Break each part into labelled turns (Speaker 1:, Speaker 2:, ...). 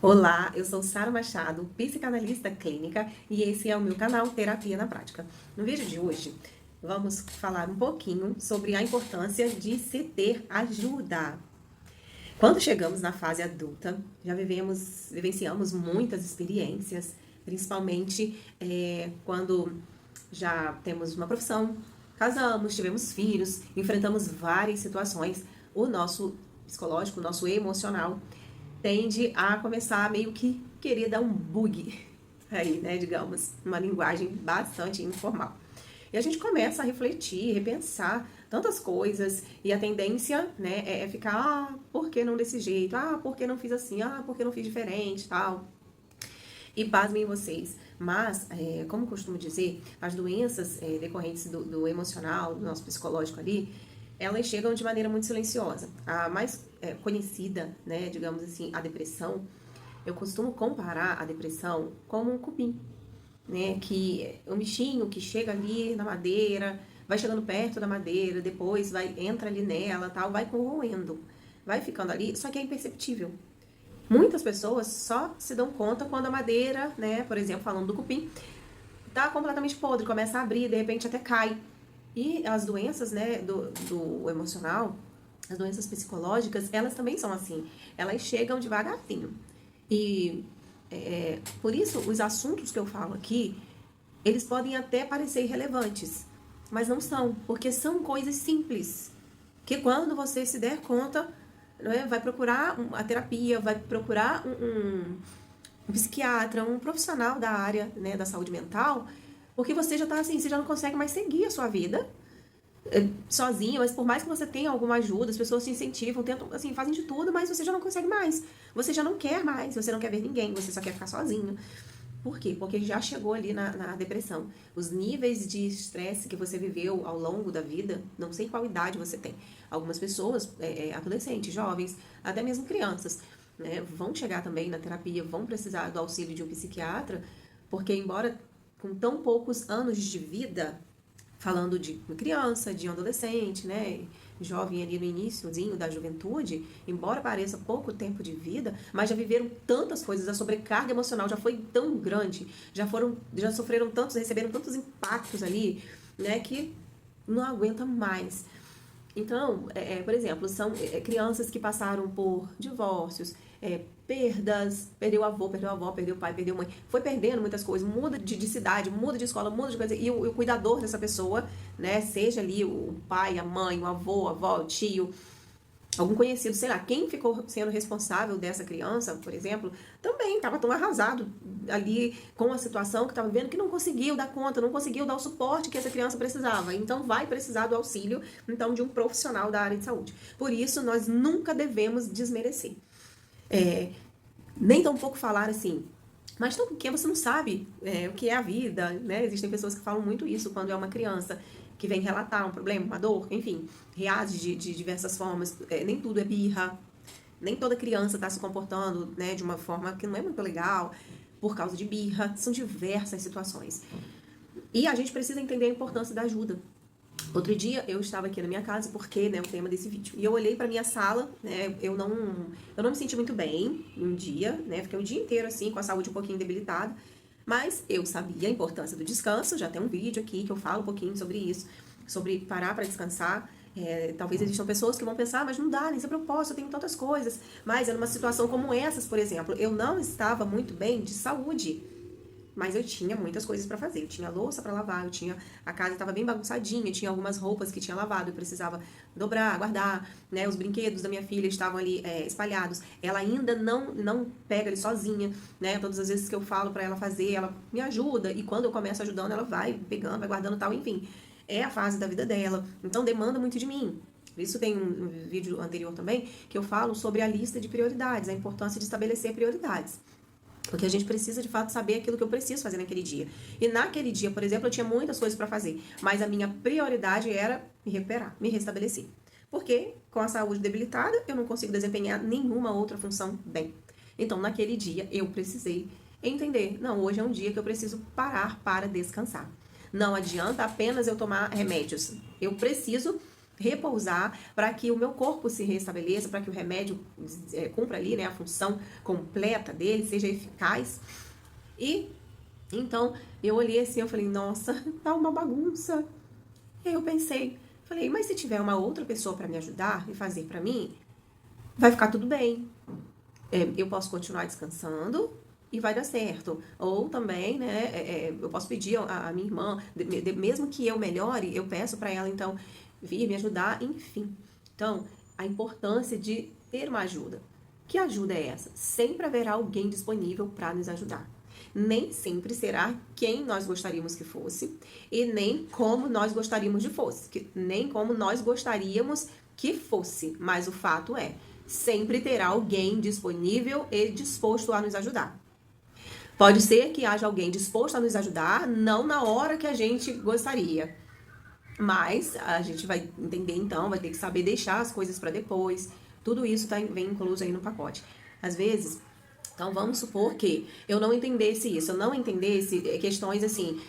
Speaker 1: Olá, eu sou Sara Machado, psicanalista clínica, e esse é o meu canal Terapia na Prática. No vídeo de hoje, vamos falar um pouquinho sobre a importância de se ter ajuda. Quando chegamos na fase adulta, já vivenciamos muitas experiências, principalmente quando já temos uma profissão, casamos, tivemos filhos, enfrentamos várias situações. O nosso psicológico, o nosso emocional tende a começar a meio que querer dar um bug aí, né, digamos, uma linguagem bastante informal. E a gente começa a refletir, repensar tantas coisas, e a tendência, né, é ficar, por que não desse jeito? Por que não fiz assim? Por que não fiz diferente, tal? E pasmem vocês, mas, como costumo dizer, as doenças decorrentes do emocional, do nosso psicológico ali, elas chegam de maneira muito silenciosa. A mais conhecida, né, digamos assim, a depressão, eu costumo comparar a depressão como um cupim, né, que é um bichinho que chega ali na madeira, vai chegando perto da madeira, depois entra ali nela, tal, vai corroendo, vai ficando ali, só que é imperceptível. Muitas pessoas só se dão conta quando a madeira, né, por exemplo, falando do cupim, tá completamente podre, começa a abrir, de repente até cai. E as doenças, né, do emocional, as doenças psicológicas, elas também são assim. Elas chegam devagarzinho. E por isso, os assuntos que eu falo aqui, eles podem até parecer irrelevantes, mas não são, porque são coisas simples, que quando você se der conta, né, vai procurar a terapia, vai procurar um psiquiatra, um profissional da área, né, da saúde mental, porque você já tá assim, você já não consegue mais seguir a sua vida sozinho, mas por mais que você tenha alguma ajuda, as pessoas te incentivam, tentam, assim, fazem de tudo, mas você já não consegue mais. Você já não quer mais, você não quer ver ninguém, você só quer ficar sozinho. Por quê? Porque já chegou ali na depressão. Os níveis de estresse que você viveu ao longo da vida, não sei qual idade você tem. Algumas pessoas, adolescentes, jovens, até mesmo crianças, né, vão chegar também na terapia, vão precisar do auxílio de um psiquiatra, porque embora com tão poucos anos de vida, falando de uma criança, de um adolescente, né, jovem ali no iniciozinho da juventude, embora pareça pouco tempo de vida, mas já viveram tantas coisas, a sobrecarga emocional já foi tão grande, já sofreram tantos, receberam tantos impactos ali, né, que não aguenta mais. Então, por exemplo, são crianças que passaram por divórcios, perdas, perdeu o avô, perdeu a avó, perdeu o pai, perdeu a mãe, foi perdendo muitas coisas, muda de cidade, muda de escola, muda de coisa, e o cuidador dessa pessoa, né, seja ali o pai, a mãe, o avô, a avó, o tio, algum conhecido, sei lá, quem ficou sendo responsável dessa criança, por exemplo, também estava tão arrasado ali com a situação que estava vivendo que não conseguiu dar conta, não conseguiu dar o suporte que essa criança precisava. Então vai precisar do auxílio, então, de um profissional da área de saúde. Por isso, nós nunca devemos desmerecer. Nem tão pouco falar assim, mas tão porque você não sabe o que é a vida, né? Existem pessoas que falam muito isso quando é uma criança que vem relatar um problema, uma dor, enfim, reage de diversas formas. Nem tudo é birra, nem toda criança está se comportando, né, de uma forma que não é muito legal por causa de birra. São diversas situações. E a gente precisa entender a importância da ajuda. Outro dia eu estava aqui na minha casa, porque, né, o tema desse vídeo. E eu olhei pra minha sala, né, eu não me senti muito bem um dia, né, fiquei o dia inteiro assim, com a saúde um pouquinho debilitada. Mas eu sabia a importância do descanso, já tem um vídeo aqui que eu falo um pouquinho sobre isso, sobre parar para descansar. Talvez existam pessoas que vão pensar, mas não dá, nem se propósito, eu tenho tantas coisas. Mas numa situação como essas, por exemplo, eu não estava muito bem de saúde. Mas eu tinha muitas coisas pra fazer. Eu tinha louça pra lavar, a casa estava bem bagunçadinha, tinha algumas roupas que tinha lavado, eu precisava dobrar, guardar, né? Os brinquedos da minha filha estavam ali espalhados. Ela ainda não pega ele sozinha, né? Todas as vezes que eu falo pra ela fazer, ela me ajuda, e quando eu começo ajudando, ela vai pegando, vai guardando tal, enfim. É a fase da vida dela, então demanda muito de mim. Isso tem um vídeo anterior também que eu falo sobre a lista de prioridades, a importância de estabelecer prioridades. Porque a gente precisa, de fato, saber aquilo que eu preciso fazer naquele dia. E naquele dia, por exemplo, eu tinha muitas coisas para fazer. Mas a minha prioridade era me recuperar, me restabelecer. Porque com a saúde debilitada, eu não consigo desempenhar nenhuma outra função bem. Então, naquele dia, eu precisei entender. Não, hoje é um dia que eu preciso parar para descansar. Não adianta apenas eu tomar remédios. Eu preciso repousar, para que o meu corpo se restabeleça, para que o remédio cumpra ali, né, a função completa dele, seja eficaz. E então eu olhei assim, eu falei, nossa, tá uma bagunça. E aí eu pensei, falei, mas se tiver uma outra pessoa para me ajudar e fazer para mim, vai ficar tudo bem. Eu posso continuar descansando e vai dar certo. Ou também, né, eu posso pedir a minha irmã, mesmo que eu melhore, eu peço para ela, então, vir me ajudar, enfim. Então, a importância de ter uma ajuda. Que ajuda é essa? Sempre haverá alguém disponível para nos ajudar. Nem sempre será quem nós gostaríamos que fosse e nem como nós gostaríamos de fosse, nem como nós gostaríamos que fosse, mas o fato é, sempre terá alguém disponível e disposto a nos ajudar. Pode ser que haja alguém disposto a nos ajudar, não na hora que a gente gostaria, mas a gente vai entender então, vai ter que saber deixar as coisas para depois. Tudo isso vem incluso aí no pacote. Às vezes, então vamos supor que eu não entendesse isso, eu não entendesse questões assim,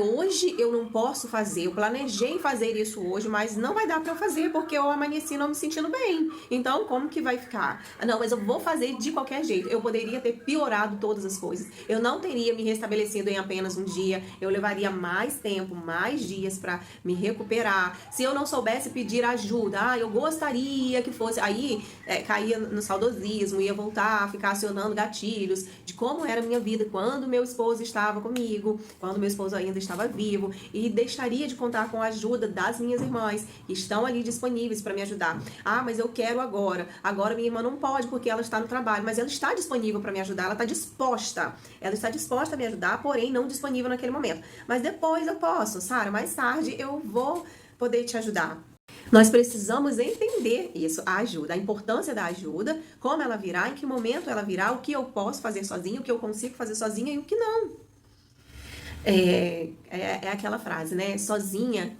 Speaker 1: hoje eu não posso fazer, eu planejei fazer isso hoje, mas não vai dar para eu fazer porque eu amanheci não me sentindo bem. Então, como que vai ficar? Não, mas eu vou fazer de qualquer jeito. Eu poderia ter piorado todas as coisas. Eu não teria me restabelecido em apenas um dia. Eu levaria mais tempo, mais dias para me recuperar. Se eu não soubesse pedir ajuda, eu gostaria que fosse. Aí caía no saudosismo, ia voltar a ficar acionando gatilhos de como era a minha vida quando meu esposo estava comigo, quando meu esposo ainda estava vivo, e deixaria de contar com a ajuda das minhas irmãs, que estão ali disponíveis para me ajudar. Mas eu quero agora. Agora minha irmã não pode porque ela está no trabalho, mas ela está disponível para me ajudar, ela está disposta. Ela está disposta a me ajudar, porém não disponível naquele momento. Mas depois eu posso, Sara, mais tarde eu vou poder te ajudar. Nós precisamos entender isso, a ajuda, a importância da ajuda, como ela virá, em que momento ela virá, o que eu posso fazer sozinha, o que eu consigo fazer sozinha e o que não. É aquela frase, né? Sozinha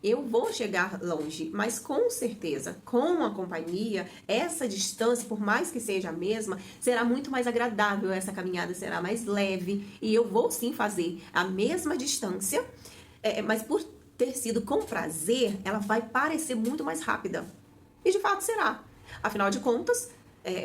Speaker 1: eu vou chegar longe, mas com certeza, com a companhia, essa distância, por mais que seja a mesma, será muito mais agradável, essa caminhada será mais leve e eu vou sim fazer a mesma distância, mas por ter sido com prazer, ela vai parecer muito mais rápida. E de fato será. Afinal de contas,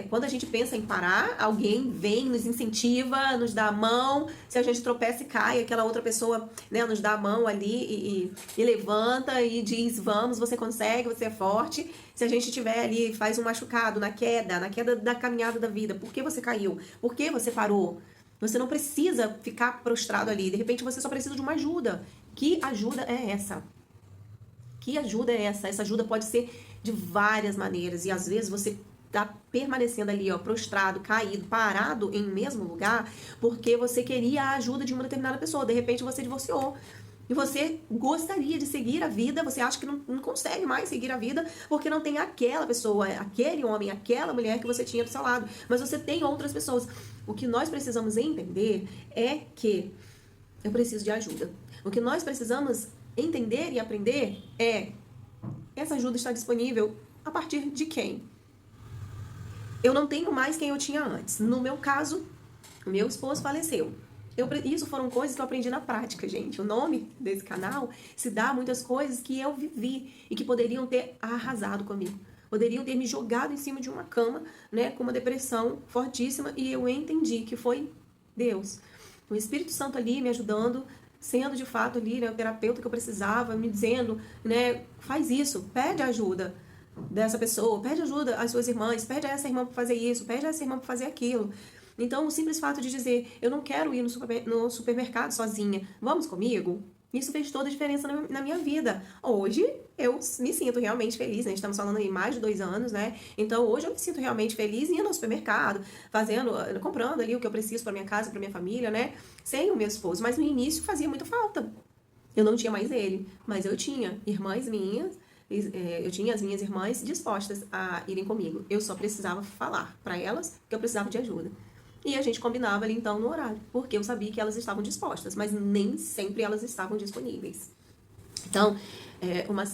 Speaker 1: quando a gente pensa em parar, alguém vem, nos incentiva, nos dá a mão. Se a gente tropeça e cai, aquela outra pessoa, né, nos dá a mão ali e levanta e diz, vamos, você consegue, você é forte. Se a gente tiver ali, faz um machucado na queda da caminhada da vida, por que você caiu? Por que você parou? Você não precisa ficar prostrado ali. De repente, você só precisa de uma ajuda. Que ajuda é essa? Que ajuda é essa? Essa ajuda pode ser de várias maneiras. E às vezes você tá permanecendo ali, prostrado, caído, parado em um mesmo lugar, porque você queria a ajuda de uma determinada pessoa. De repente você divorciou. E você gostaria de seguir a vida, você acha que não consegue mais seguir a vida, porque não tem aquela pessoa, aquele homem, aquela mulher que você tinha do seu lado. Mas você tem outras pessoas. O que nós precisamos entender é que eu preciso de ajuda. O que nós precisamos entender e aprender é: essa ajuda está disponível a partir de quem? Eu não tenho mais quem eu tinha antes. No meu caso, meu esposo faleceu. Isso foram coisas que eu aprendi na prática, gente. O nome desse canal se dá a muitas coisas que eu vivi e que poderiam ter arrasado comigo. Poderiam ter me jogado em cima de uma cama, né, com uma depressão fortíssima, e eu entendi que foi Deus. O Espírito Santo ali me ajudando, sendo de fato ali, né, o terapeuta que eu precisava, me dizendo, né, faz isso, pede ajuda dessa pessoa, pede ajuda às suas irmãs, pede a essa irmã para fazer isso, pede a essa irmã para fazer aquilo. Então, o simples fato de dizer, eu não quero ir no supermercado sozinha, vamos comigo? Isso fez toda a diferença na minha vida. Hoje, eu me sinto realmente feliz, né? Estamos falando aí mais de 2 anos, né? Então, hoje eu me sinto realmente feliz indo ao supermercado, comprando ali o que eu preciso para minha casa, para minha família, né? Sem o meu esposo. Mas no início fazia muita falta. Eu não tinha mais ele, mas eu tinha irmãs minhas, eu tinha as minhas irmãs dispostas a irem comigo. Eu só precisava falar para elas que eu precisava de ajuda. E a gente combinava ali então no horário, porque eu sabia que elas estavam dispostas, mas nem sempre elas estavam disponíveis. Então, uma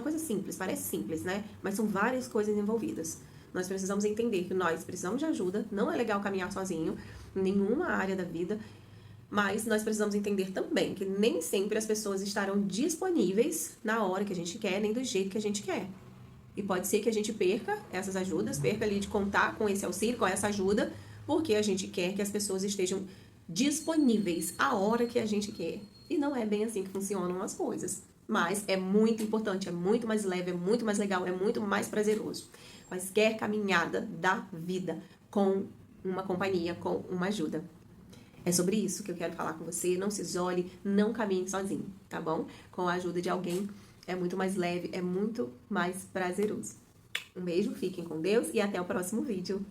Speaker 1: coisa simples, parece simples, né? Mas são várias coisas envolvidas. Nós precisamos entender que nós precisamos de ajuda, não é legal caminhar sozinho em nenhuma área da vida. Mas nós precisamos entender também que nem sempre as pessoas estarão disponíveis na hora que a gente quer, nem do jeito que a gente quer. E pode ser que a gente perca essas ajudas, perca ali de contar com esse auxílio, com essa ajuda, porque a gente quer que as pessoas estejam disponíveis a hora que a gente quer. E não é bem assim que funcionam as coisas. Mas é muito importante, é muito mais leve, é muito mais legal, é muito mais prazeroso. Qualquer caminhada da vida com uma companhia, com uma ajuda. É sobre isso que eu quero falar com você. Não se isole, não caminhe sozinho, tá bom? Com a ajuda de alguém é muito mais leve, é muito mais prazeroso. Um beijo, fiquem com Deus e até o próximo vídeo.